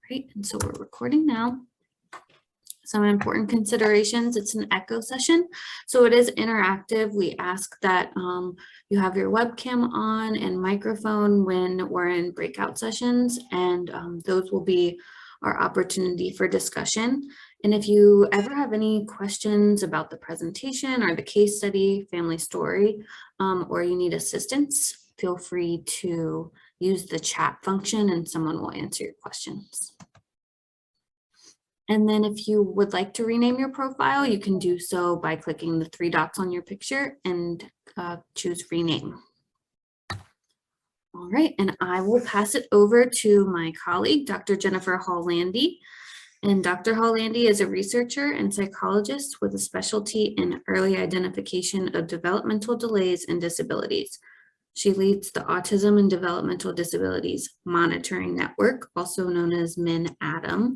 Great, and so we're recording now. Some important considerations, it's an echo session, so it is interactive. We ask that you have your webcam on and microphone when we're in breakout sessions, and those will be our opportunity for discussion. And if you ever have any questions about the presentation or the case study, family story, or you need assistance, feel free to use the chat function and someone will answer your questions. And then if you would like to rename your profile, you can do so by clicking the three dots on your picture and choose rename. All right, and I will pass it over to my colleague, Dr. Jennifer Hall-Landy. And Dr. Hall-Landy is a researcher and psychologist with a specialty in early identification of developmental delays and disabilities. She leads the Autism and Developmental Disabilities Monitoring Network, also known as MIN-ADAM,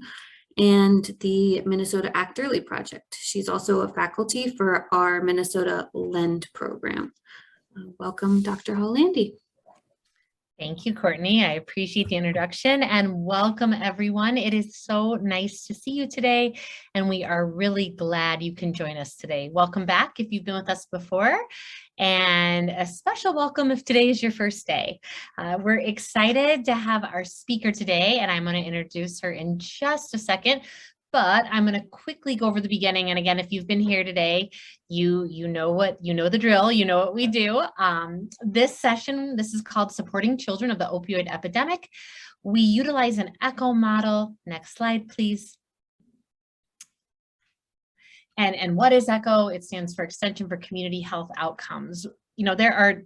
and the Minnesota Act Early Project. She's also a faculty for our Minnesota LEND program. Welcome, Dr. Hall-Landy. Thank you, Courtney. I appreciate the introduction and welcome everyone. It is so nice to see you today and we are really glad you can join us today. Welcome back if you've been with us before, and a special welcome if today is your first day. We're excited to have our speaker today, and I'm going to introduce her in just a second. But I'm going to quickly go over the beginning. And again, if you've been here today, you know the drill, you know what we do. This session, this is called Supporting Children of the Opioid Epidemic. We utilize an ECHO model. Next slide, please. And what is ECHO? It stands for Extension for Community Health Outcomes. You know, there are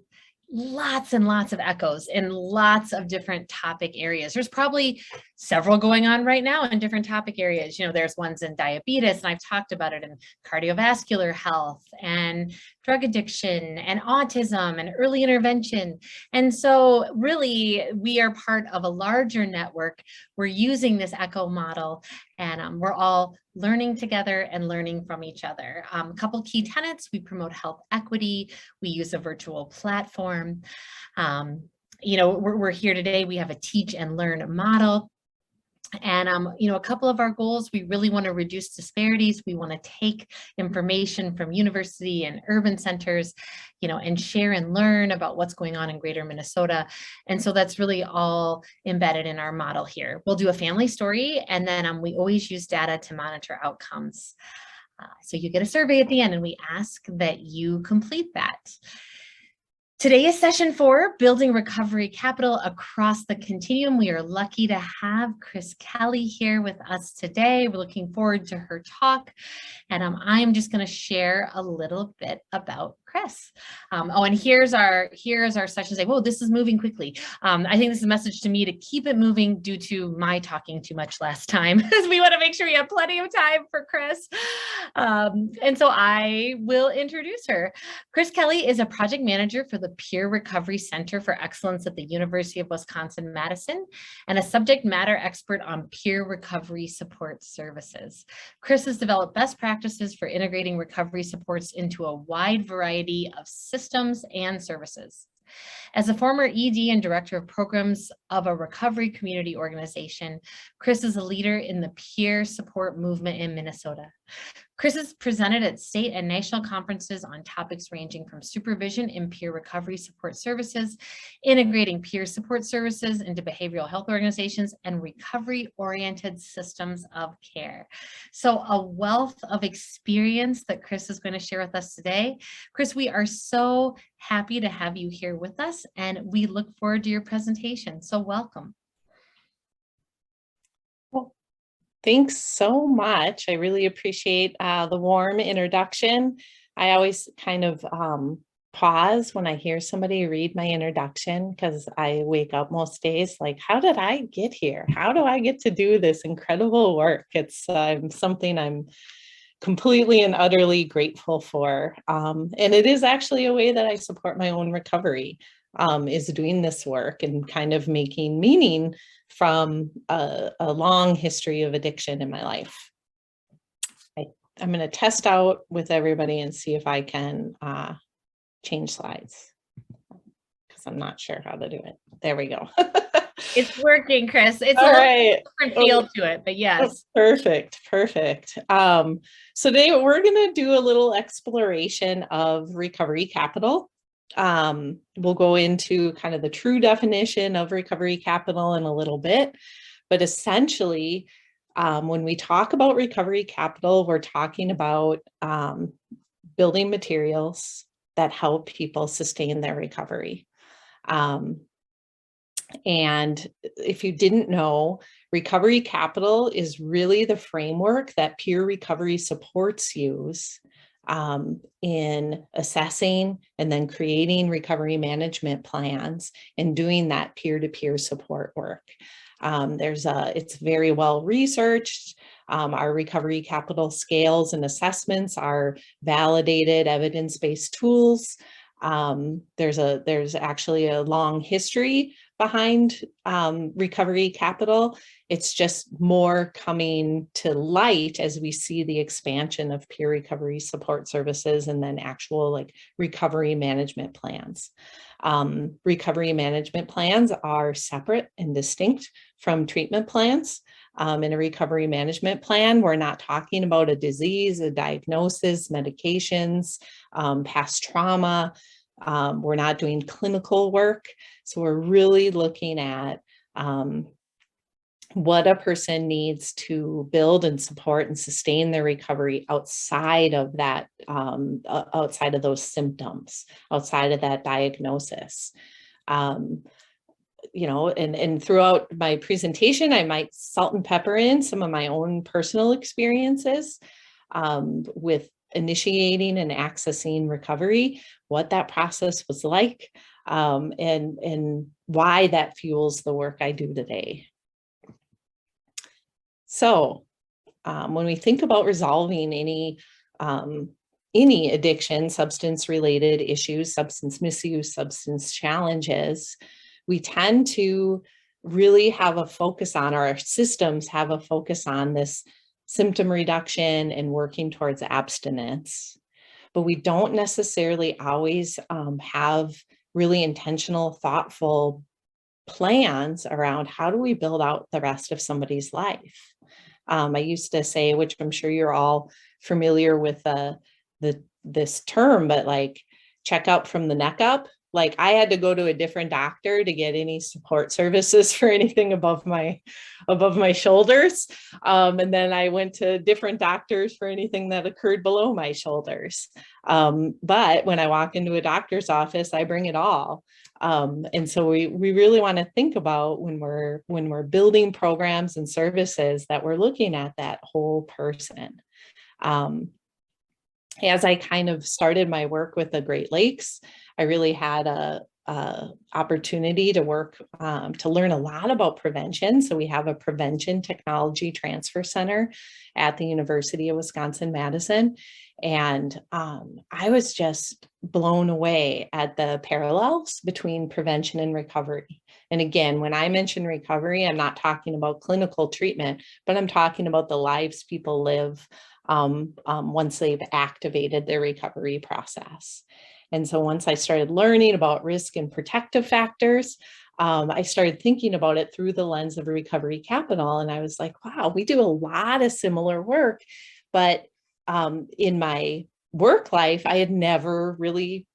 lots and lots of echoes in lots of different topic areas. There's probably several going on right now in different topic areas. You know, there's ones in diabetes, and I've talked about it, in cardiovascular health and drug addiction and autism and early intervention. And so really we are part of a larger network. We're using this ECHO model, and we're all learning together and learning from each other. A couple key tenets: we promote health equity, we use a virtual platform. You know, we're here today, we have a teach and learn model. And, you know, a couple of our goals: we really want to reduce disparities. We want to take information from university and urban centers, you know, and share and learn about what's going on in greater Minnesota. And so that's really all embedded in our model here. We'll do a family story, and then we always use data to monitor outcomes. So you get a survey at the end, and we ask that you complete that. Today is session 4, Building Recovery Capital Across the Continuum. We are lucky to have Kris Kelly here with us today. We're looking forward to her talk. And I'm just going to share a little bit about Kris. Oh, and here's our session today. Whoa, this is moving quickly. I think this is a message to me to keep it moving due to my talking too much last time, because we want to make sure we have plenty of time for Kris. And so I will introduce her. Kris Kelly is a project manager for the Peer Recovery Center for Excellence at the University of Wisconsin-Madison, and a subject matter expert on peer recovery support services. Kris has developed best practices for integrating recovery supports into a wide variety of systems and services. As a former ED and director of programs of a recovery community organization, Kris is a leader in the peer support movement in Minnesota. Kris has presented at state and national conferences on topics ranging from supervision in peer recovery support services, integrating peer support services into behavioral health organizations, and recovery-oriented systems of care. So a wealth of experience that Kris is going to share with us today. Kris, we are so happy to have you here with us, and we look forward to your presentation. So welcome. Thanks so much. I really appreciate the warm introduction. I always kind of pause when I hear somebody read my introduction, because I wake up most days like, how did I get here? How do I get to do this incredible work? It's something I'm completely and utterly grateful for. And it is actually a way that I support my own recovery, is doing this work and kind of making meaning from a long history of addiction in my life. I'm going to test out with everybody and see if I can change slides, because I'm not sure how to do it. There we go. It's working, Kris. It's All a little right. different feel to it, but yes. Perfect. So today we're going to do a little exploration of recovery capital. We'll go into kind of the true definition of recovery capital in a little bit, but essentially, when we talk about recovery capital, we're talking about building materials that help people sustain their recovery. And if you didn't know, recovery capital is really the framework that peer recovery supports use in assessing and then creating recovery management plans and doing that peer-to-peer support work. It's very well researched. Our recovery capital scales and assessments are validated evidence-based tools. There's actually a long history behind recovery capital. It's just more coming to light as we see the expansion of peer recovery support services and then actual like recovery management plans. Recovery management plans are separate and distinct from treatment plans. In a recovery management plan, we're not talking about a disease, a diagnosis, medications, past trauma. We're not doing clinical work. So we're really looking at what a person needs to build and support and sustain their recovery outside of that, outside of those symptoms, outside of that diagnosis. You know, and throughout my presentation, I might salt and pepper in some of my own personal experiences with initiating and accessing recovery, what that process was like, and why that fuels the work I do today. So when we think about resolving any addiction, substance-related issues, substance misuse, substance challenges, we tend to really have a focus on, our systems have a focus on this symptom reduction and working towards abstinence. But we don't necessarily always have really intentional, thoughtful plans around how do we build out the rest of somebody's life. I used to say, which I'm sure you're all familiar with this term, but like check up from the neck up. Like I had to go to a different doctor to get any support services for anything above my shoulders. And then I went to different doctors for anything that occurred below my shoulders. But when I walk into a doctor's office, I bring it all. And so we really want to think about when we're building programs and services that we're looking at that whole person. As I kind of started my work with the Great Lakes, I really had a opportunity to work to learn a lot about prevention. So we have a prevention technology transfer center at the University of Wisconsin-Madison. And I was just blown away at the parallels between prevention and recovery. And again, when I mention recovery, I'm not talking about clinical treatment, but I'm talking about the lives people live once they've activated their recovery process. And so once I started learning about risk and protective factors, I started thinking about it through the lens of recovery capital. And I was like, wow, we do a lot of similar work, but in my work life, I had never really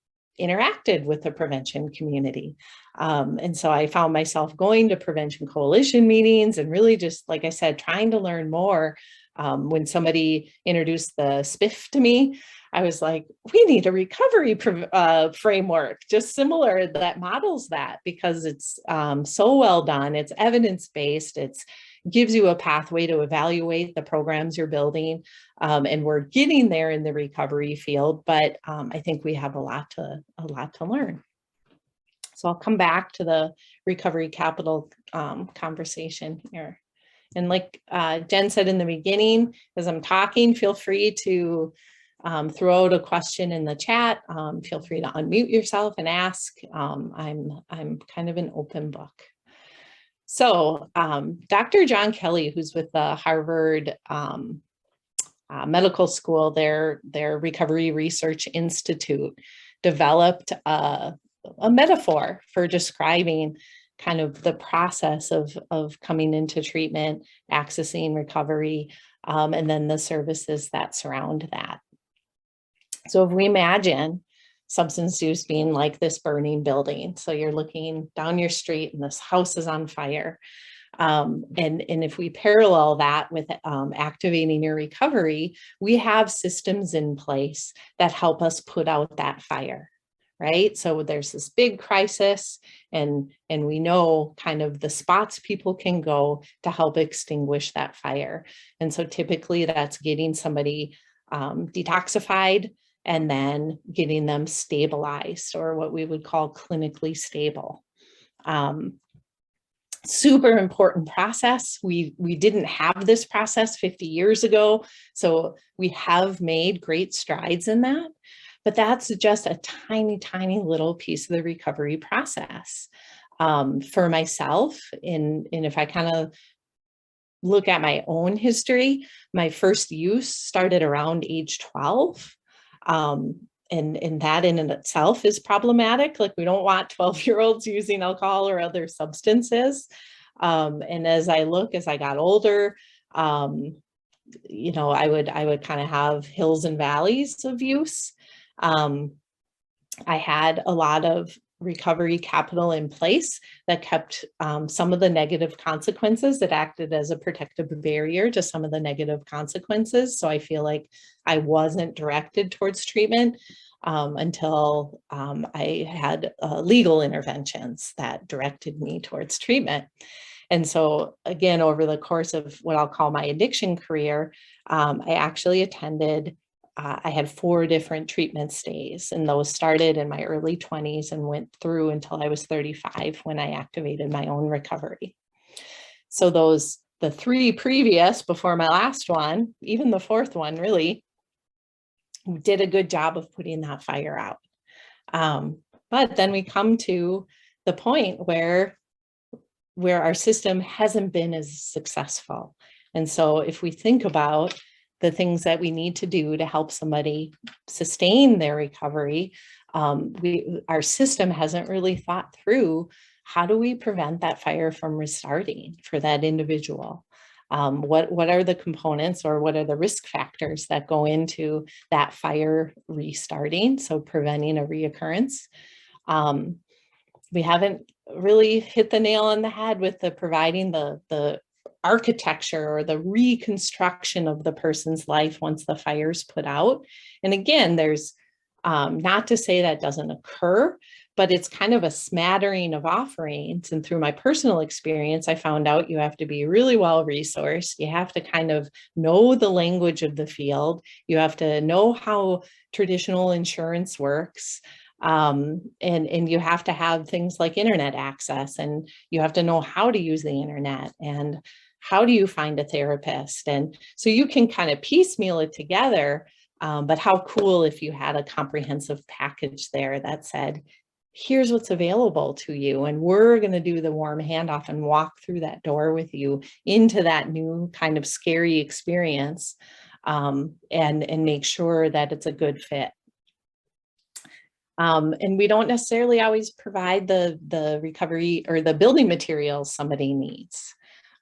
interacted with the prevention community. And so I found myself going to prevention coalition meetings and really just, like I said, trying to learn more. When somebody introduced the SPIF to me, I was like, we need a recovery framework, just similar that models that, because it's so well done. It's evidence-based. It gives you a pathway to evaluate the programs you're building. And we're getting there in the recovery field, but I think we have a lot to learn. So I'll come back to the recovery capital conversation here. And like Jen said in the beginning, as I'm talking, feel free to throw out a question in the chat. Feel free to unmute yourself and ask. I'm kind of an open book. So Dr. John Kelly, who's with the Harvard Medical School, their Recovery Research Institute, developed a metaphor for describing kind of the process of coming into treatment, accessing recovery, and then the services that surround that. So if we imagine substance use being like this burning building, so you're looking down your street and this house is on fire. And if we parallel that with activating your recovery, we have systems in place that help us put out that fire, right? So there's this big crisis, and we know kind of the spots people can go to help extinguish that fire. And so typically that's getting somebody detoxified and then getting them stabilized, or what we would call clinically stable. Super important process. We didn't have this process 50 years ago, so we have made great strides in that, but that's just a tiny, tiny little piece of the recovery process. For myself, and if I kind of look at my own history, my first use started around age 12. And that in and itself is problematic. Like, we don't want 12-year-olds using alcohol or other substances. And as I got older, you know, I would kind of have hills and valleys of use. I had a lot of recovery capital in place that kept some of the negative consequences, that acted as a protective barrier to some of the negative consequences. So I feel like I wasn't directed towards treatment until I had legal interventions that directed me towards treatment. And so again, over the course of what I'll call my addiction career, I actually attended I had 4 different treatment stays, and those started in my early 20s and went through until I was 35 when I activated my own recovery. So the 3 previous before my last one, even the 4th one, really did a good job of putting that fire out. But then we come to the point where our system hasn't been as successful. And so if we think about the things that we need to do to help somebody sustain their recovery, our system hasn't really thought through, how do we prevent that fire from restarting for that individual? What are the components, or what are the risk factors that go into that fire restarting, so preventing a reoccurrence? We haven't really hit the nail on the head with providing the architecture or the reconstruction of the person's life once the fire's put out. And again, there's not to say that doesn't occur, but it's kind of a smattering of offerings. And through my personal experience, I found out you have to be really well resourced. You have to kind of know the language of the field. You have to know how traditional insurance works. And you have to have things like internet access, and you have to know how to use the internet, and how do you find a therapist? And so you can kind of piecemeal it together, but how cool if you had a comprehensive package there that said, here's what's available to you, and we're going to do the warm handoff and walk through that door with you into that new kind of scary experience, and make sure that it's a good fit. And we don't necessarily always provide the recovery or the building materials somebody needs.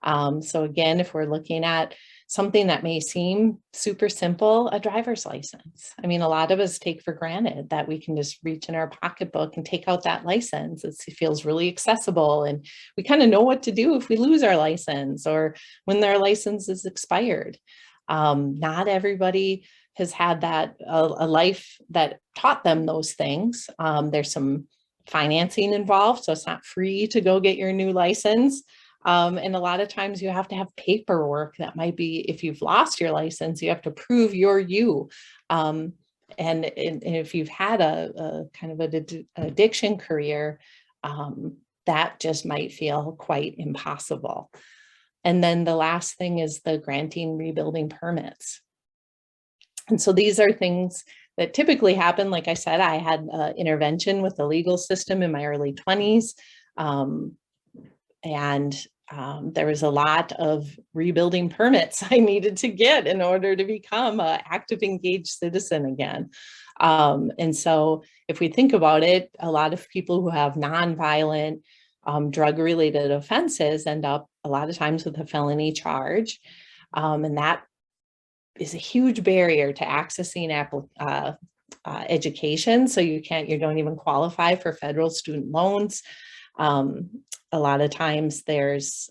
So again, if we're looking at something that may seem super simple, a driver's license. I mean, a lot of us take for granted that we can just reach in our pocketbook and take out that license. It feels really accessible, and we kind of know what to do if we lose our license or when their license is expired. Not everybody has had that a life that taught them those things. There's some financing involved, so it's not free to go get your new license. And a lot of times you have to have paperwork that might be, if you've lost your license, you have to prove you're you. And if you've had a kind of an addiction career, that just might feel quite impossible. And then the last thing is the granting rebuilding permits. And so these are things that typically happen. Like I said, I had intervention with the legal system in my early 20s. And there was a lot of rebuilding permits I needed to get in order to become an active, engaged citizen again. And so if we think about it, a lot of people who have nonviolent drug-related offenses end up a lot of times with a felony charge. And that is a huge barrier to accessing education. So you don't even qualify for federal student loans. A lot of times there's,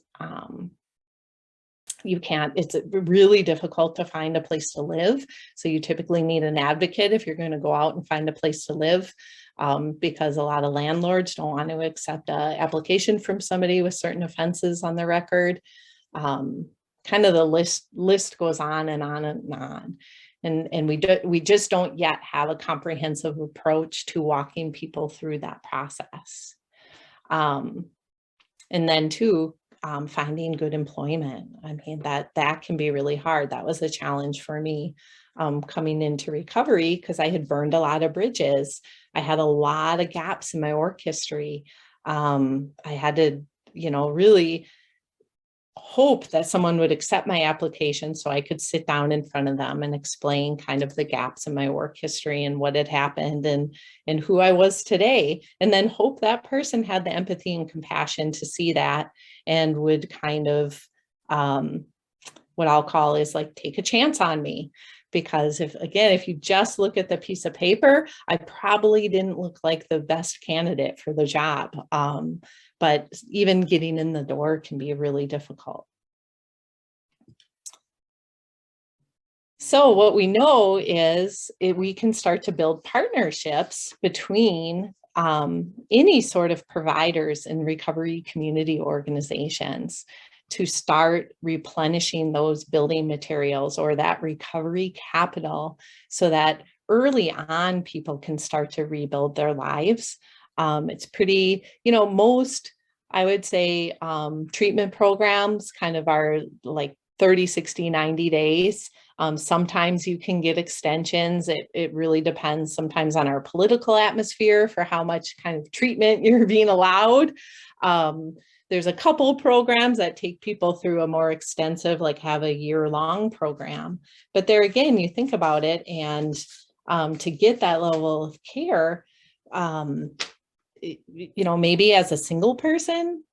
it's really difficult to find a place to live. So you typically need an advocate if you're going to go out and find a place to live, because a lot of landlords don't want to accept an application from somebody with certain offenses on the record. Kind of the list goes on and on and on. And we just don't yet have a comprehensive approach to walking people through that process. And then too, finding good employment. I mean, that can be really hard. That was a challenge for me coming into recovery, because I had burned a lot of bridges. I had a lot of gaps in my work history. I had to, really hope that someone would accept my application so I could sit down in front of them and explain kind of the gaps in my work history and what had happened and who I was today. And then hope that person had the empathy and compassion to see that and would kind of, what I'll call is like, take a chance on me. Because if you just look at the piece of paper, I probably didn't look like the best candidate for the job. But even getting in the door can be really difficult. So what we know is we can start to build partnerships between any sort of providers and recovery community organizations to start replenishing those building materials or that recovery capital, so that early on people can start to rebuild their lives. It's pretty, most, I would say, treatment programs kind of are like 30, 60, 90 days. Sometimes you can get extensions. It really depends sometimes on our political atmosphere for how much kind of treatment you're being allowed. There's a couple programs that take people through a more extensive, like have a year-long program. But there again, you think about it, and to get that level of care, maybe as a single person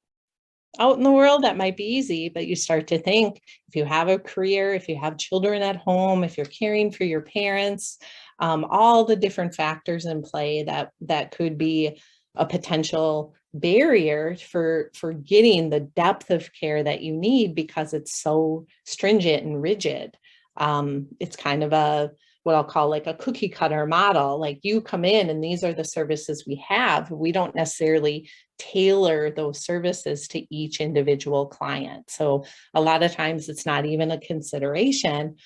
out in the world, that might be easy, but you start to think, if you have a career, if you have children at home, if you're caring for your parents, all the different factors in play that could be a potential barrier for getting the depth of care that you need, because it's so stringent and rigid. It's kind of what I'll call like a cookie cutter model. Like, you come in and these are the services we have. We don't necessarily tailor those services to each individual client. So a lot of times it's not even a consideration.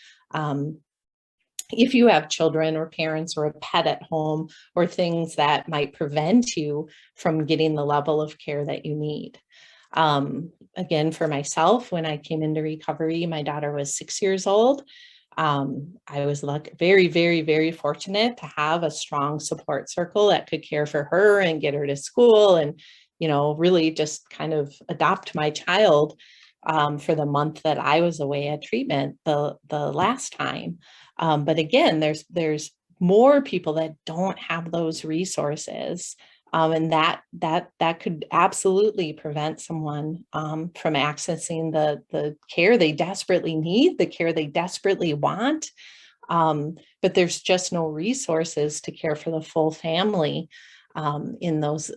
If you have children or parents or a pet at home, or things that might prevent you from getting the level of care that you need. Again, for myself, when I came into recovery, my daughter was 6 years old. I was very, very, very fortunate to have a strong support circle that could care for her and get her to school and, really just kind of adopt my child for the month that I was away at treatment the last time. But again, there's more people that don't have those resources. And that could absolutely prevent someone from accessing the care they desperately need, the care they desperately want. But there's just no resources to care for the full family in those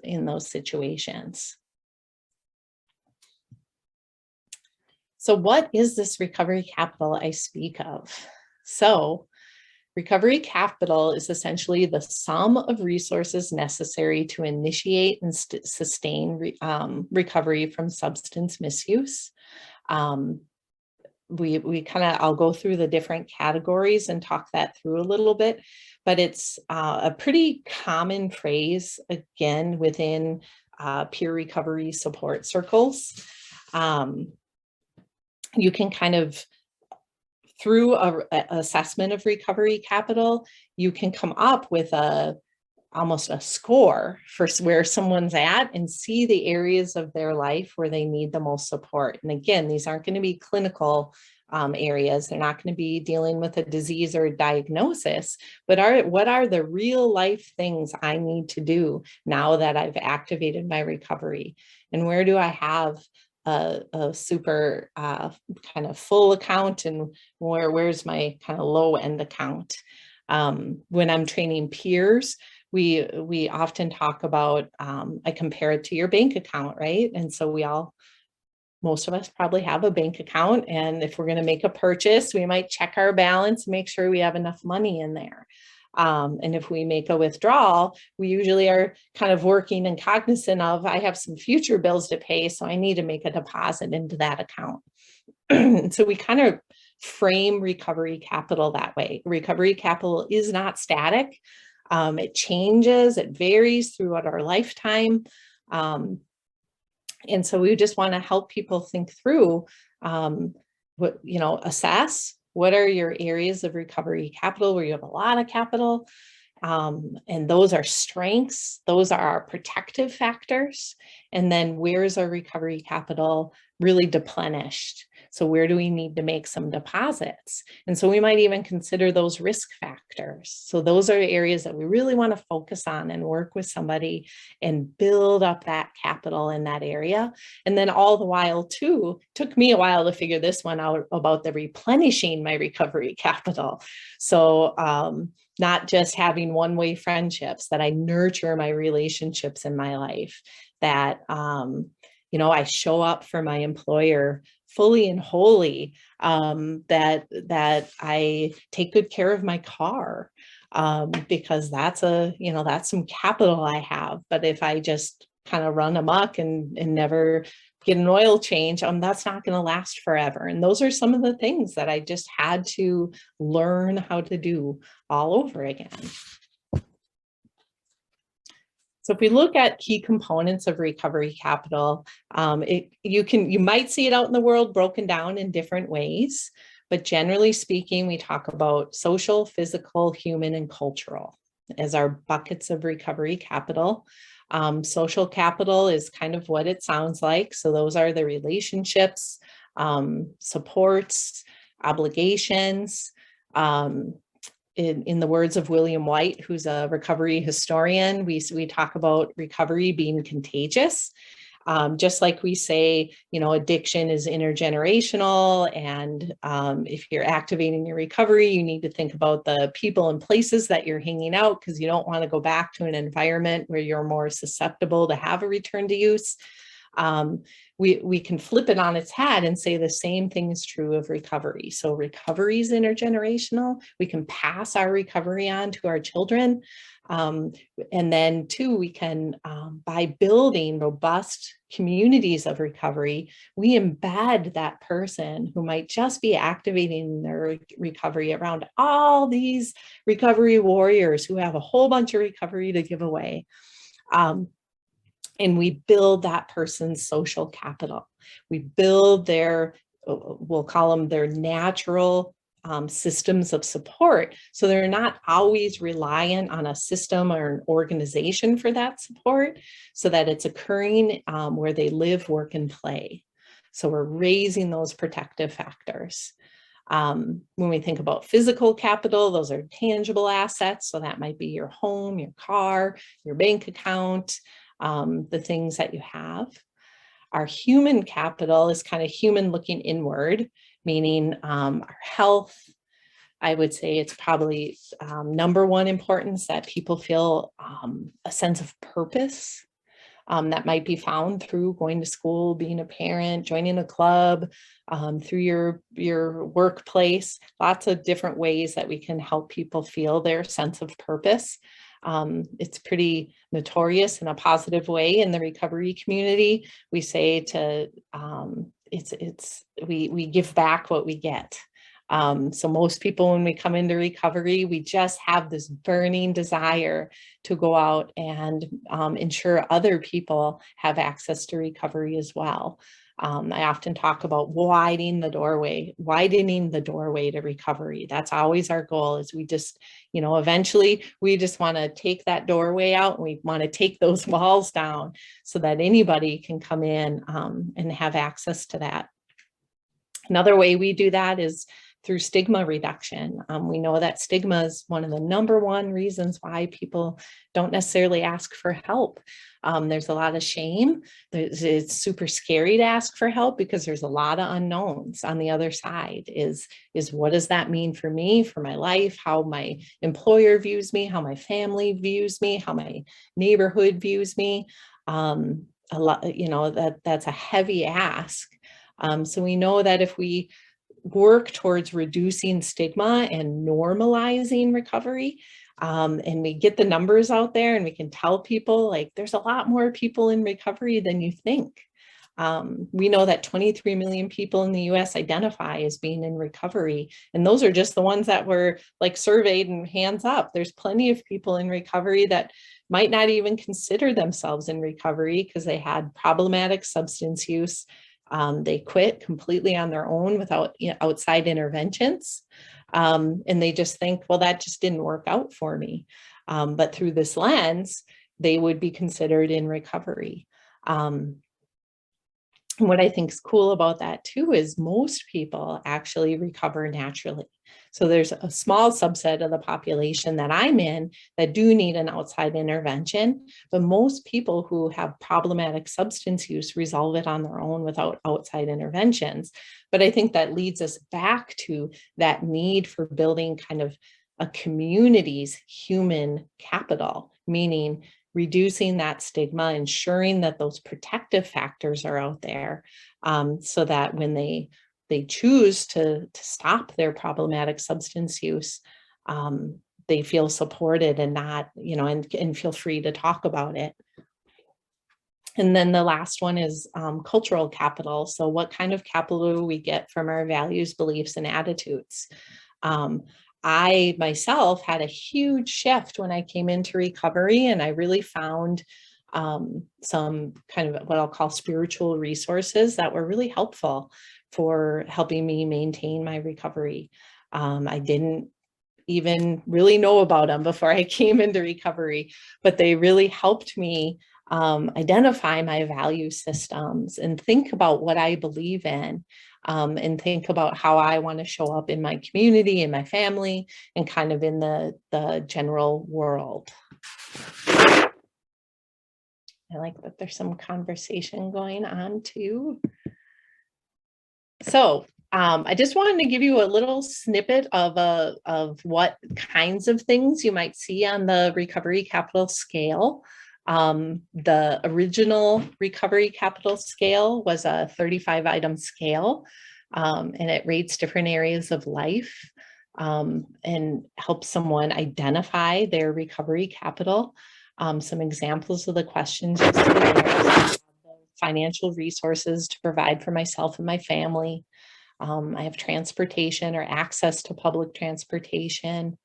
situations. So what is this recovery capital I speak of? So recovery capital is essentially the sum of resources necessary to initiate and sustain recovery from substance misuse. I'll go through the different categories and talk that through a little bit, but it's a pretty common phrase, again, within peer recovery support circles. You can kind of, through an assessment of recovery capital, you can come up with a almost a score for where someone's at and see the areas of their life where they need the most support. And again, these aren't going to be clinical areas. They're not going to be dealing with a disease or a diagnosis, but what are the real life things I need to do now that I've activated my recovery? And where do I have a super kind of full account, and where's my kind of low end account? When I'm training peers, we often talk about, I compare it to your bank account, right? And so most of us probably have a bank account, and if we're going to make a purchase, we might check our balance, make sure we have enough money in there. And if we make a withdrawal, we usually are kind of working and cognizant of, I have some future bills to pay, so I need to make a deposit into that account. So we kind of frame recovery capital that way. Recovery capital is not static. It changes, it varies throughout our lifetime. And so we just want to help people think through assess what are your areas of recovery capital where you have a lot of capital. And those are strengths, those are our protective factors. And then where's our recovery capital really deplenished? So where do we need to make some deposits? And so we might even consider those risk factors. So those are areas that we really want to focus on and work with somebody and build up that capital in that area. And then all the while too, took me a while to figure this one out about the replenishing my recovery capital. So not just having one-way friendships, that I nurture my relationships in my life, that I show up for my employer fully and wholly, that I take good care of my car, because that's some capital I have. But if I just kind of run amok and never get an oil change, that's not going to last forever. And those are some of the things that I just had to learn how to do all over again. So if we look at key components of recovery capital, you might see it out in the world broken down in different ways, but generally speaking, we talk about social, physical, human, and cultural as our buckets of recovery capital. Social capital is kind of what it sounds like. So those are the relationships, supports, obligations. In the words of William White, who's a recovery historian, we talk about recovery being contagious. Just like we say, addiction is intergenerational, and if you're activating your recovery, you need to think about the people and places that you're hanging out, because you don't want to go back to an environment where you're more susceptible to have a return to use. We can flip it on its head and say the same thing is true of recovery. So recovery is intergenerational. We can pass our recovery on to our children. And then too, we can, by building robust communities of recovery, we embed that person who might just be activating their recovery around all these recovery warriors who have a whole bunch of recovery to give away. And we build that person's social capital. We build we'll call them their natural systems of support. So they're not always reliant on a system or an organization for that support, so that it's occurring where they live, work, and play. So we're raising those protective factors. When we think about physical capital, those are tangible assets. So that might be your home, your car, your bank account, the things that you have. Our human capital is kind of human looking inward, meaning our health. I would say it's probably number one importance, that people feel a sense of purpose. That might be found through going to school, being a parent, joining a club, through your workplace. Lots of different ways that we can help people feel their sense of purpose. It's pretty notorious in a positive way in the recovery community. We say we give back what we get. So most people, when we come into recovery, we just have this burning desire to go out and ensure other people have access to recovery as well. I often talk about widening the doorway to recovery. That's always our goal, is we just, eventually we just want to take that doorway out, and we want to take those walls down so that anybody can come in and have access to that. Another way we do that is through stigma reduction. We know that stigma is one of the #1 reasons why people don't necessarily ask for help. There's a lot of shame. It's super scary to ask for help because there's a lot of unknowns on the other side. Is what does that mean for me, for my life, how my employer views me, how my family views me, how my neighborhood views me. A lot, that's a heavy ask. So we know that if we work towards reducing stigma and normalizing recovery, and we get the numbers out there, and we can tell people, like, there's a lot more people in recovery than you think. We know that 23 million people in the US identify as being in recovery, and those are just the ones that were like surveyed and hands up. There's plenty of people in recovery that might not even consider themselves in recovery because they had problematic substance use. They quit completely on their own without outside interventions. And they just think, well, that just didn't work out for me. But through this lens, they would be considered in recovery. What I think is cool about that too is most people actually recover naturally. So there's a small subset of the population that I'm in that do need an outside intervention, but most people who have problematic substance use resolve it on their own without outside interventions. But I think that leads us back to that need for building kind of a community's human capital, meaning reducing that stigma, ensuring that those protective factors are out there, so that when they choose to stop their problematic substance use, they feel supported and not, and feel free to talk about it. And then the last one is cultural capital. So what kind of capital do we get from our values, beliefs, and attitudes? I myself had a huge shift when I came into recovery, and I really found some kind of what I'll call spiritual resources that were really helpful for helping me maintain my recovery. I didn't even really know about them before I came into recovery, but they really helped me identify my value systems and think about what I believe in. And think about how I want to show up in my community, in my family, and kind of in the general world. I like that there's some conversation going on too. So I just wanted to give you a little snippet of what kinds of things you might see on the recovery capital scale. The original recovery capital scale was a 35-item scale, and it rates different areas of life and helps someone identify their recovery capital. Some examples of the questions you see there: financial resources to provide for myself and my family. I have transportation or access to public transportation.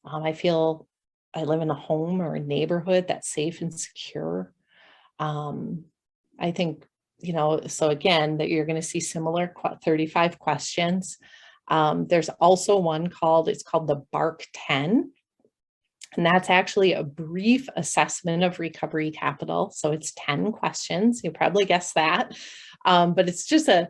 I feel I live in a home or a neighborhood that's safe and secure. I think, so again, that you're going to see similar 35 questions. There's also one it's called the BARC 10. And that's actually a brief assessment of recovery capital. So it's 10 questions. You probably guessed that. But it's just a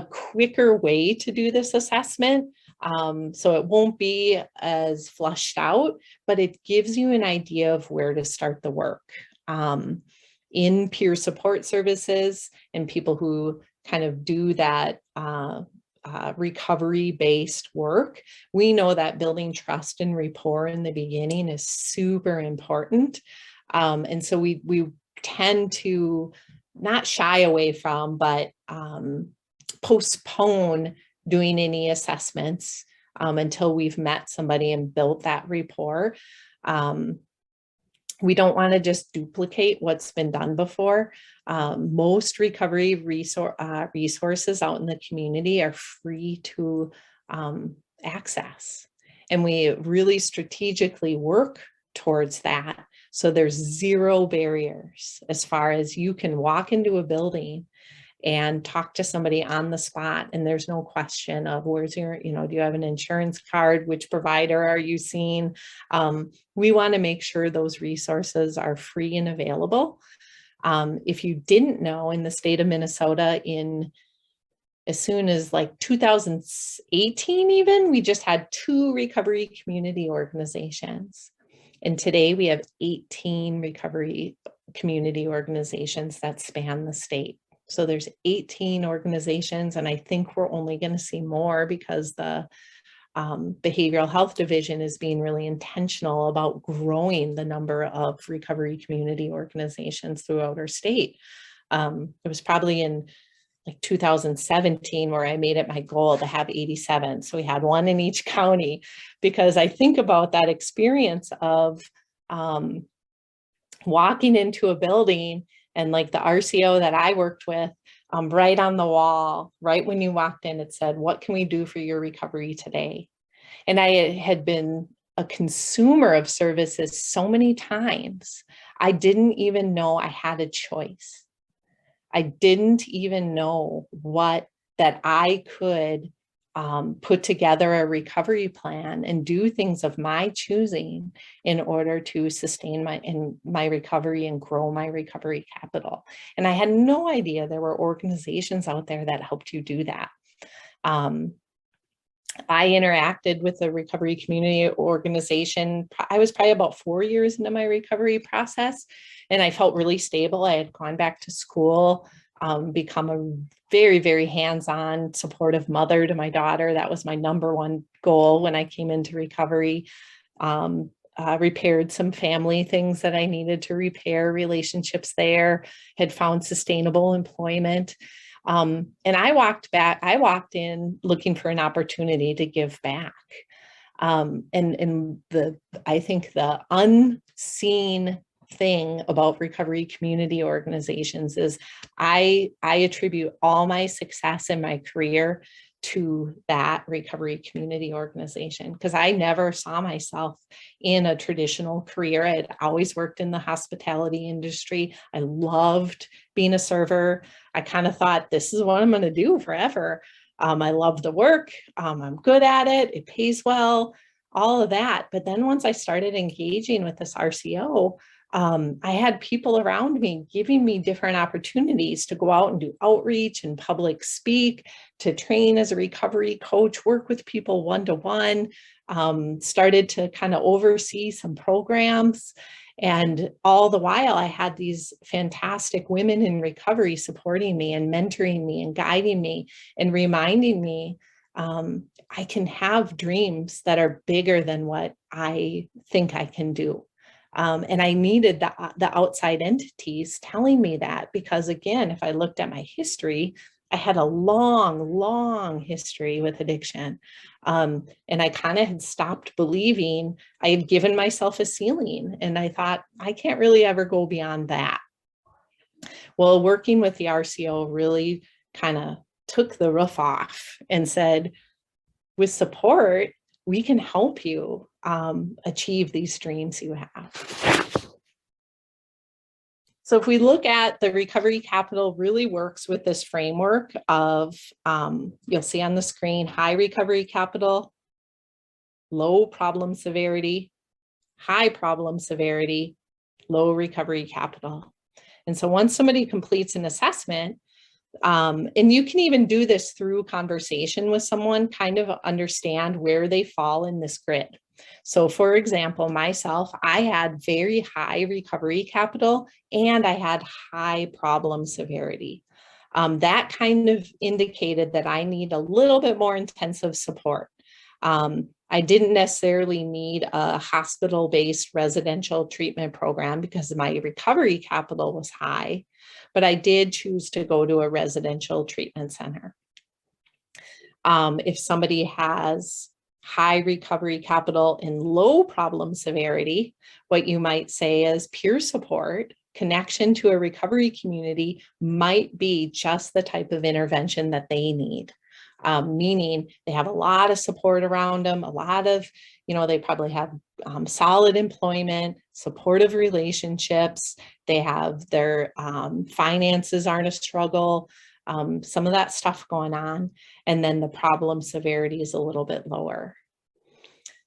quicker way to do this assessment. So it won't be as flushed out, but it gives you an idea of where to start the work. In peer support services and people who kind of do that recovery-based work, we know that building trust and rapport in the beginning is super important. And so we tend to not shy away from, but postpone doing any assessments until we've met somebody and built that rapport. We don't want to just duplicate what's been done before. Most recovery resources out in the community are free to access. And we really strategically work towards that. So there's zero barriers as far as you can walk into a building and talk to somebody on the spot. And there's no question of where's your, do you have an insurance card? Which provider are you seeing? We want to make sure those resources are free and available. If you didn't know, in the state of Minnesota, as soon as like 2018, even, we just had 2 recovery community organizations. And today we have 18 recovery community organizations that span the state. So there's 18 organizations, and I think we're only going to see more because the behavioral health division is being really intentional about growing the number of recovery community organizations throughout our state. It was probably in like 2017 where I made it my goal to have 87. So we had 1 in each county, because I think about that experience of walking into a building and like the RCO that I worked with, right on the wall, right when you walked in, it said, "What can we do for your recovery today?" And I had been a consumer of services so many times, I didn't even know I had a choice. I didn't even know that I could put together a recovery plan and do things of my choosing in order to sustain my recovery and grow my recovery capital. And I had no idea there were organizations out there that helped you do that. I interacted with the recovery community organization. I was probably about 4 years into my recovery process, and I felt really stable. I had gone back to school, become a very, very hands-on supportive mother to my daughter. That was my number one goal when I came into recovery. Repaired some family things that I needed to repair, relationships there, had found sustainable employment. And I walked in looking for an opportunity to give back. I think the unseen thing about recovery community organizations is I attribute all my success in my career to that recovery community organization, because I never saw myself in a traditional career. I had always worked in the hospitality industry. I loved being a server. I kind of thought, this is what I'm going to do forever. I love the work. I'm good at it. It pays well, all of that. But then once I started engaging with this RCO, I had people around me giving me different opportunities to go out and do outreach and public speak, to train as a recovery coach, work with people one-to-one, started to kind of oversee some programs. And all the while I had these fantastic women in recovery supporting me and mentoring me and guiding me and reminding me I can have dreams that are bigger than what I think I can do. And I needed the outside entities telling me that, because again, if I looked at my history, I had a long, long history with addiction. And I kind of had stopped believing. I had given myself a ceiling, and I thought, I can't really ever go beyond that. Well, working with the RCO really kind of took the roof off and said, with support, we can help you achieve these dreams you have. So if we look at the recovery capital, really works with this framework of, you'll see on the screen, high recovery capital, low problem severity, high problem severity, low recovery capital. And so once somebody completes an assessment, and you can even do this through conversation with someone, kind of understand where they fall in this grid. So for example, myself, I had very high recovery capital and I had high problem severity. That kind of indicated that I need a little bit more intensive support. I didn't necessarily need a hospital-based residential treatment program because my recovery capital was high, but I did choose to go to a residential treatment center. If somebody has high recovery capital and low problem severity, what you might say is peer support, connection to a recovery community might be just the type of intervention that they need. Meaning they have a lot of support around them, a lot of, they probably have solid employment, supportive relationships, they have their finances aren't a struggle. some of that stuff going on, and then the problem severity is a little bit lower.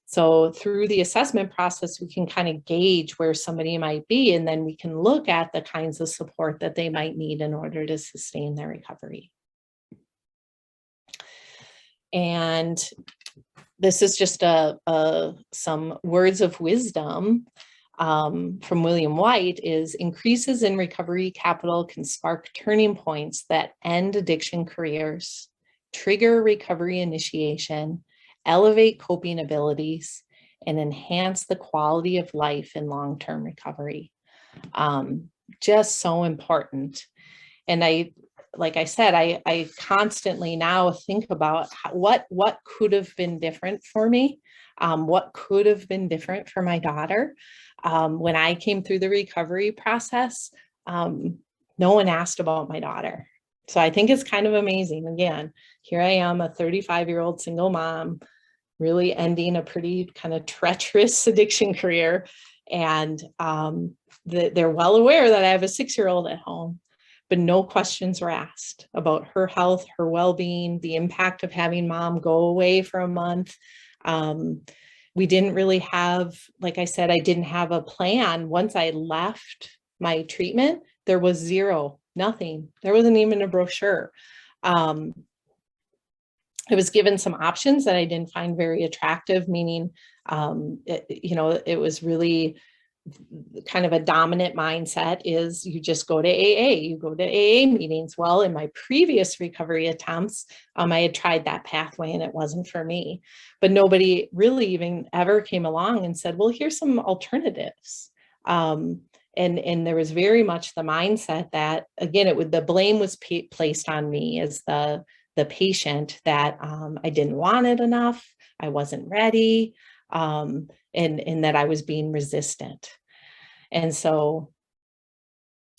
So through the assessment process, we can kind of gauge where somebody might be, and then we can look at the kinds of support that they might need in order to sustain their recovery. And this is just some words of wisdom from William White is increases in recovery capital can spark turning points that end addiction careers, trigger recovery initiation, elevate coping abilities, and enhance the quality of life in long-term recovery. Just so important. And like I said, I constantly now think about what could have been different for me, what could have been different for my daughter. When I came through the recovery process, no one asked about my daughter. So I think it's kind of amazing. Again, here I am, a 35-year-old single mom, really ending a pretty kind of treacherous addiction career. And they're well aware that I have a 6-year-old at home, but no questions were asked about her health, her well-being, the impact of having mom go away for a month. We didn't really have, like I said, I didn't have a plan. Once I left my treatment, there was zero, nothing. There wasn't even a brochure. I was given some options that I didn't find very attractive, meaning, it was really kind of a dominant mindset is you just go to AA, you go to AA meetings. Well, in my previous recovery attempts, I had tried that pathway and it wasn't for me, but nobody really even ever came along and said, well, here's some alternatives. And there was very much the mindset that, again, the blame was placed on me as the patient that I didn't want it enough, I wasn't ready, and that I was being resistant. And so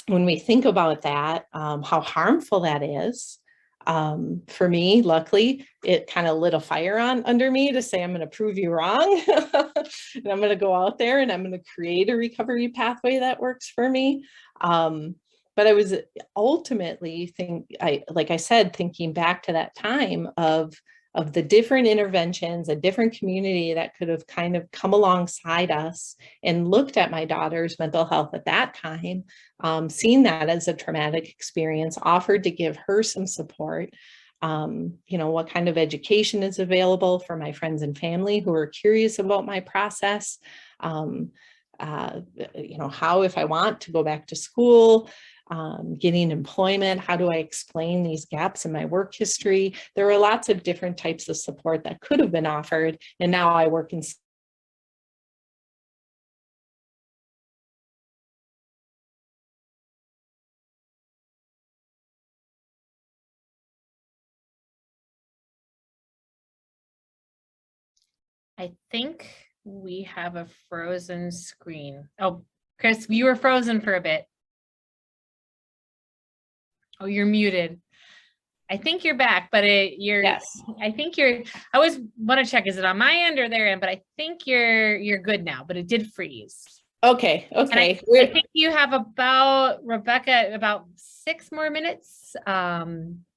when we think about that, how harmful that is, for me, luckily, it kind of lit a fire under me to say, I'm going to prove you wrong. And I'm going to go out there and I'm going to create a recovery pathway that works for me. But I was ultimately like I said, thinking back to that time of the different interventions, a different community that could have kind of come alongside us and looked at my daughter's mental health at that time, seeing that as a traumatic experience, offered to give her some support. What kind of education is available for my friends and family who are curious about my process. How, if I want to go back to school, getting employment, how do I explain these gaps in my work history? There are lots of different types of support that could have been offered. And now I work in I think we have a frozen screen. Oh, Kris, you were frozen for a bit. Oh, you're muted. I think you're back, but yes. I always want to check, is it on my end or their end? But I think you're good now, but it did freeze. Okay. I think you have Rebecca, about 6 more minutes.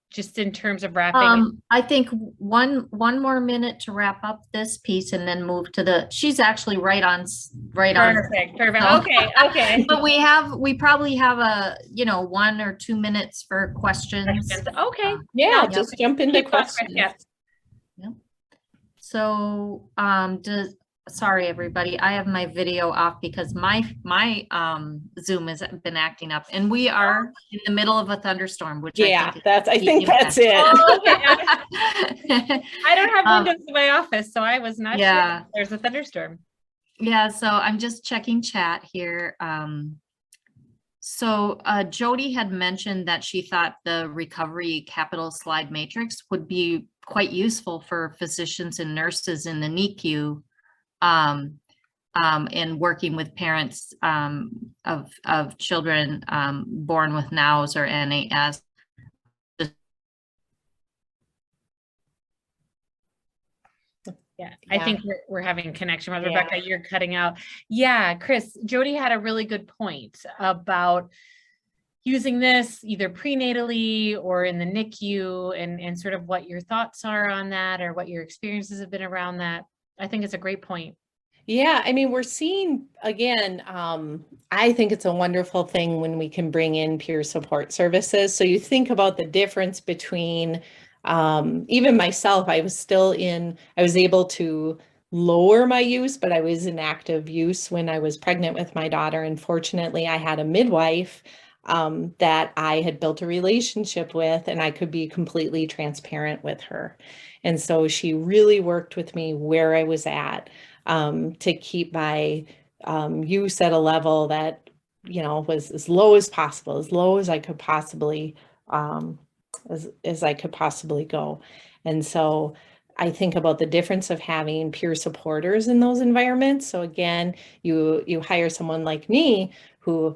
Just in terms of wrapping. I think one more minute to wrap up this piece and then move to she's actually right on. Perfect. So. Okay. But we probably have 1 or 2 minutes for questions. Okay. Just jump into questions. Yeah. So, sorry, everybody. I have my video off because my Zoom has been acting up, and we are in the middle of a thunderstorm. Which I think that's it. Oh, okay. I don't have windows in my office, so I was not sure there's a thunderstorm. Yeah, so I'm just checking chat here. So Jody had mentioned that she thought the recovery capital slide matrix would be quite useful for physicians and nurses in the NICU. And working with parents of children born with NOWS or NAS. Yeah, I think we're having connection with Rebecca. You're cutting out. Yeah, Kris, Jody had a really good point about, using this either prenatally or in the NICU, and sort of what your thoughts are on that, or what your experiences have been around that. I think it's a great point. Yeah, I mean, we're seeing again, I think it's a wonderful thing when we can bring in peer support services. So you think about the difference between even myself, I was able to lower my use, but I was in active use when I was pregnant with my daughter. And fortunately, I had a midwife that I had built a relationship with, and I could be completely transparent with her. And so she really worked with me where I was at. To keep my use at a level that, was as low as possible, as low as I could possibly, as I could possibly go. And so I think about the difference of having peer supporters in those environments. So again, you hire someone like me who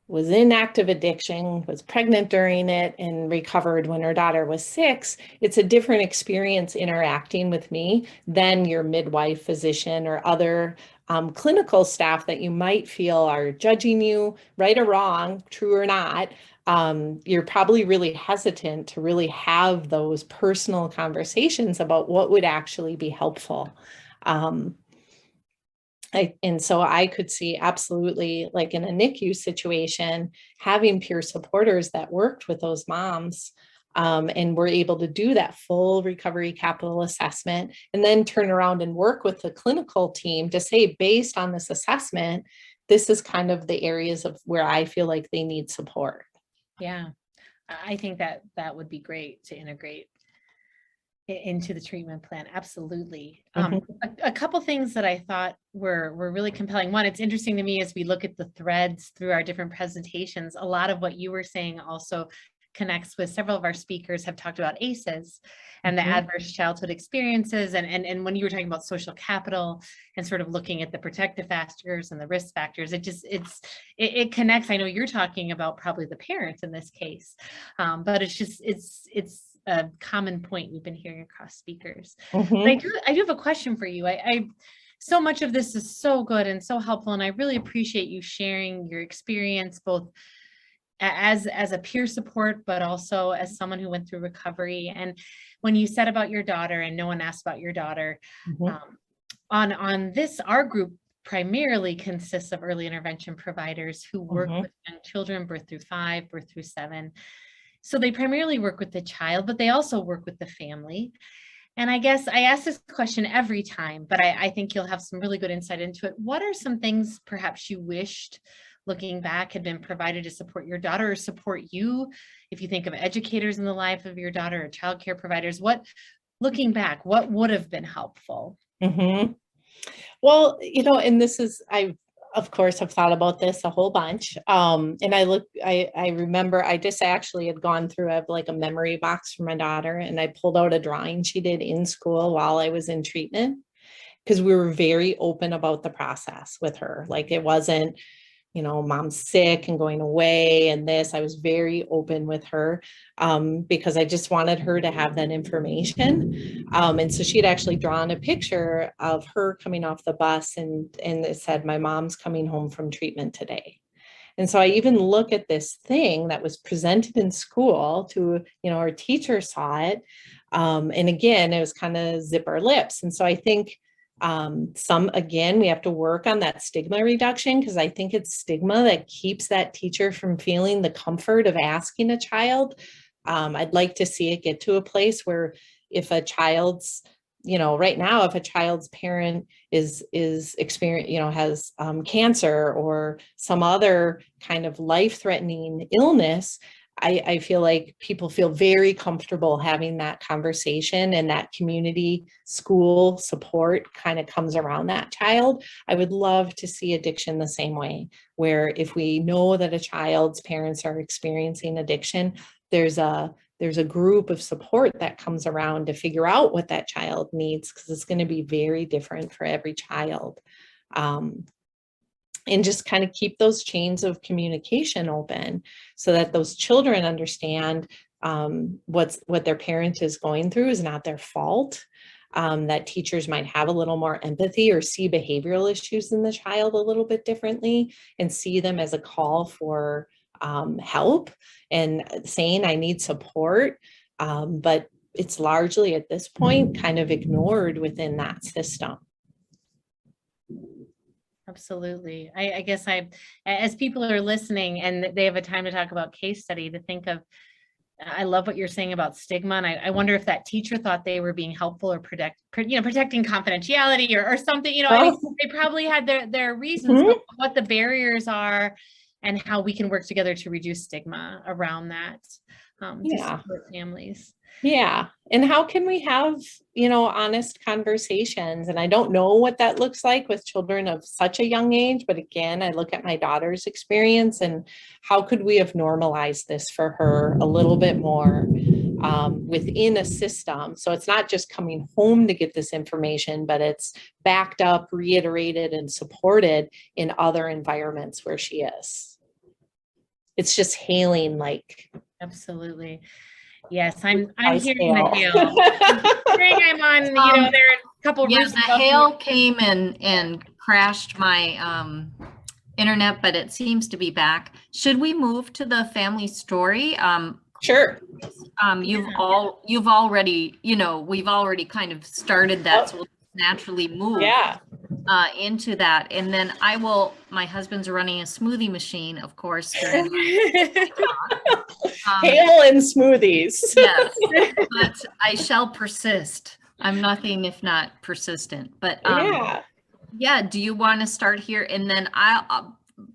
was in active addiction, was pregnant during it, and recovered when her daughter was 6, it's a different experience interacting with me than your midwife, physician, or other clinical staff that you might feel are judging you, right or wrong, true or not. You're probably really hesitant to really have those personal conversations about what would actually be helpful. And so I could see absolutely, like in a NICU situation, having peer supporters that worked with those moms and were able to do that full recovery capital assessment, and then turn around and work with the clinical team to say, based on this assessment, this is kind of the areas of where I feel like they need support. Yeah, I think that would be great to integrate into the treatment plan. Absolutely. A couple things that I thought were really compelling. One, it's interesting to me as we look at the threads through our different presentations, a lot of what you were saying also connects with several of our speakers have talked about ACEs and the adverse childhood experiences. And when you were talking about social capital and sort of looking at the protective factors and the risk factors, it connects. I know you're talking about probably the parents in this case, but it's a common point we've been hearing across speakers. But I do have a question for you. I so much of this is so good and so helpful, and I really appreciate you sharing your experience both as a peer support, but also as someone who went through recovery. And when you said about your daughter, and no one asked about your daughter, on this, our group primarily consists of early intervention providers who work with young children, birth through 5, birth through 7. So they primarily work with the child, but they also work with the family. And I guess I ask this question every time, but I think you'll have some really good insight into it. What are some things perhaps you wished, looking back, had been provided to support your daughter or support you? If you think of educators in the life of your daughter or childcare providers, looking back, what would have been helpful? Well, and this is, of course, have thought about this a whole bunch. And I remember I just actually had gone through like a memory box for my daughter, and I pulled out a drawing she did in school while I was in treatment, because we were very open about the process with her. Like, it wasn't, mom's sick and going away and this. I was very open with her because I just wanted her to have that information. And so she had actually drawn a picture of her coming off the bus, and it said, "My mom's coming home from treatment today." And so I even look at this thing that was presented in school to, our teacher saw it. And again, it was kind of zip our lips. And so I think again, we have to work on that stigma reduction, because I think it's stigma that keeps that teacher from feeling the comfort of asking a child. I'd like to see it get to a place where if a child's, right now, if a child's parent is experience, has cancer or some other kind of life-threatening illness, I feel like people feel very comfortable having that conversation, and that community school support kind of comes around that child. I would love to see addiction the same way, where if we know that a child's parents are experiencing addiction, there's a group of support that comes around to figure out what that child needs, because it's going to be very different for every child. And just kind of keep those chains of communication open so that those children understand what their parent is going through is not their fault. That teachers might have a little more empathy or see behavioral issues in the child a little bit differently, and see them as a call for help and saying I need support. But it's largely at this point kind of ignored within that system. Absolutely. I guess as people are listening and they have a time to talk about case study, to think of, I love what you're saying about stigma. And I wonder if that teacher thought they were being helpful or protecting confidentiality or something, I mean, they probably had their reasons, but what the barriers are and how we can work together to reduce stigma around that, to support families. Yeah. And how can we have, honest conversations? And I don't know what that looks like with children of such a young age. But again, I look at my daughter's experience and how could we have normalized this for her a little bit more within a system? So it's not just coming home to get this information, but it's backed up, reiterated, and supported in other environments where she is. It's just hailing like. Absolutely. Yes, I'm hearing the hail. I'm on, there are a couple of the hail came and crashed my internet, but it seems to be back. Should we move to the family story? Sure. You've already, we've already kind of started that, so we'll naturally move into that. And then my husband's running a smoothie machine, of course, during hail and smoothies. Yes, but I shall persist. I'm nothing if not persistent. But do you want to start here? And then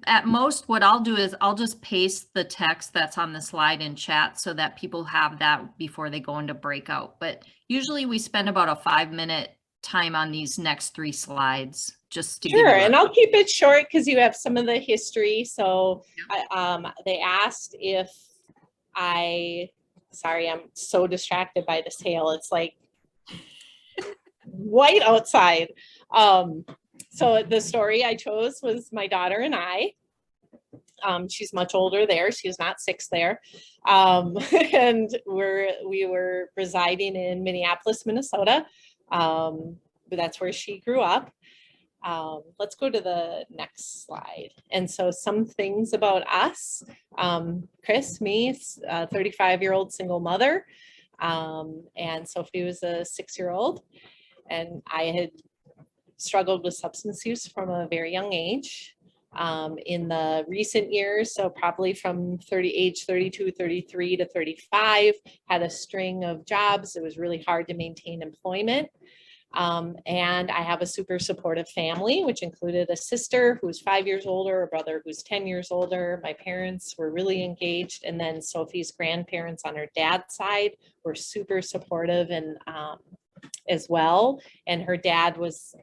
at most, what I'll do is I'll just paste the text that's on the slide in chat so that people have that before they go into breakout. But usually we spend about a 5-minute time on these next 3 slides just to sure. And I'll keep it short because you have some of the history. So they asked if sorry, I'm so distracted by this hail. It's like white outside. So the story I chose was my daughter and I. She's much older there. She's not 6 there. And we were residing in Minneapolis, Minnesota. But that's where she grew up. Let's go to the next slide. And so some things about us, Kris, me, 35-year-old single mother, and Sophie was a 6-year-old, and I had struggled with substance use from a very young age. In the recent years, so probably from age 32, 33 to 35, had a string of jobs. It was really hard to maintain employment. And I have a super supportive family, which included a sister who's 5 years older, a brother who's 10 years older. My parents were really engaged. And then Sophie's grandparents on her dad's side were super supportive and as well. And her dad was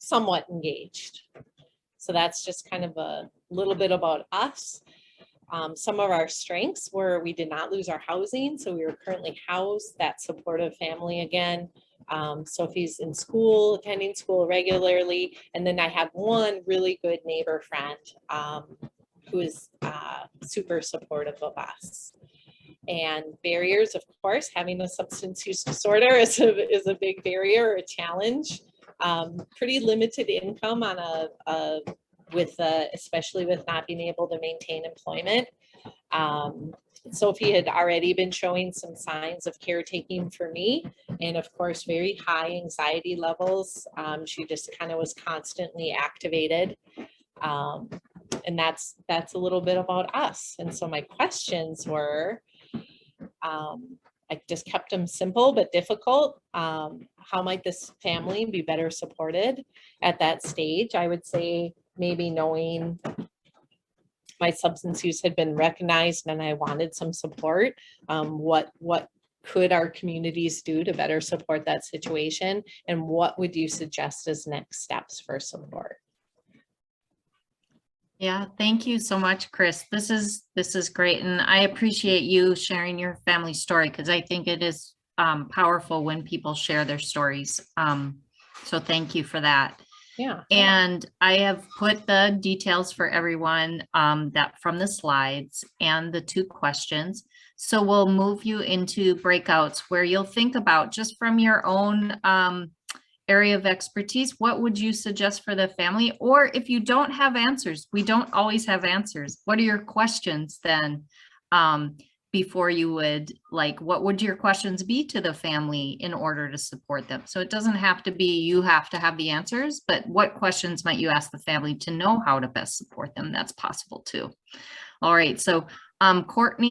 somewhat engaged. So that's just kind of a little bit about us. Some of our strengths were we did not lose our housing, so we were currently housed, that supportive family again. Sophie's in school, attending school regularly, and then I have one really good neighbor friend who is super supportive of us. And barriers, of course, having a substance use disorder is a big barrier or a challenge. Pretty limited income on especially with not being able to maintain employment. Sophie had already been showing some signs of caretaking for me, and of course, very high anxiety levels. She just kind of was constantly activated. And that's a little bit about us. And so my questions were, I just kept them simple but difficult. How might this family be better supported at that stage? I would say maybe knowing my substance use had been recognized and I wanted some support. What could our communities do to better support that situation? And what would you suggest as next steps for support? Yeah, thank you so much, Kris. This is great. And I appreciate you sharing your family story because I think it is powerful when people share their stories. So thank you for that. Yeah. And I have put the details for everyone that from the slides and the 2 questions. So we'll move you into breakouts where you'll think about just from your own area of expertise, what would you suggest for the family? Or if you don't have answers, we don't always have answers. What are your questions then? Before you would, like, what would your questions be to the family in order to support them? So it doesn't have to be you have to have the answers, but what questions might you ask the family to know how to best support them? That's possible too. All right, so Courtney,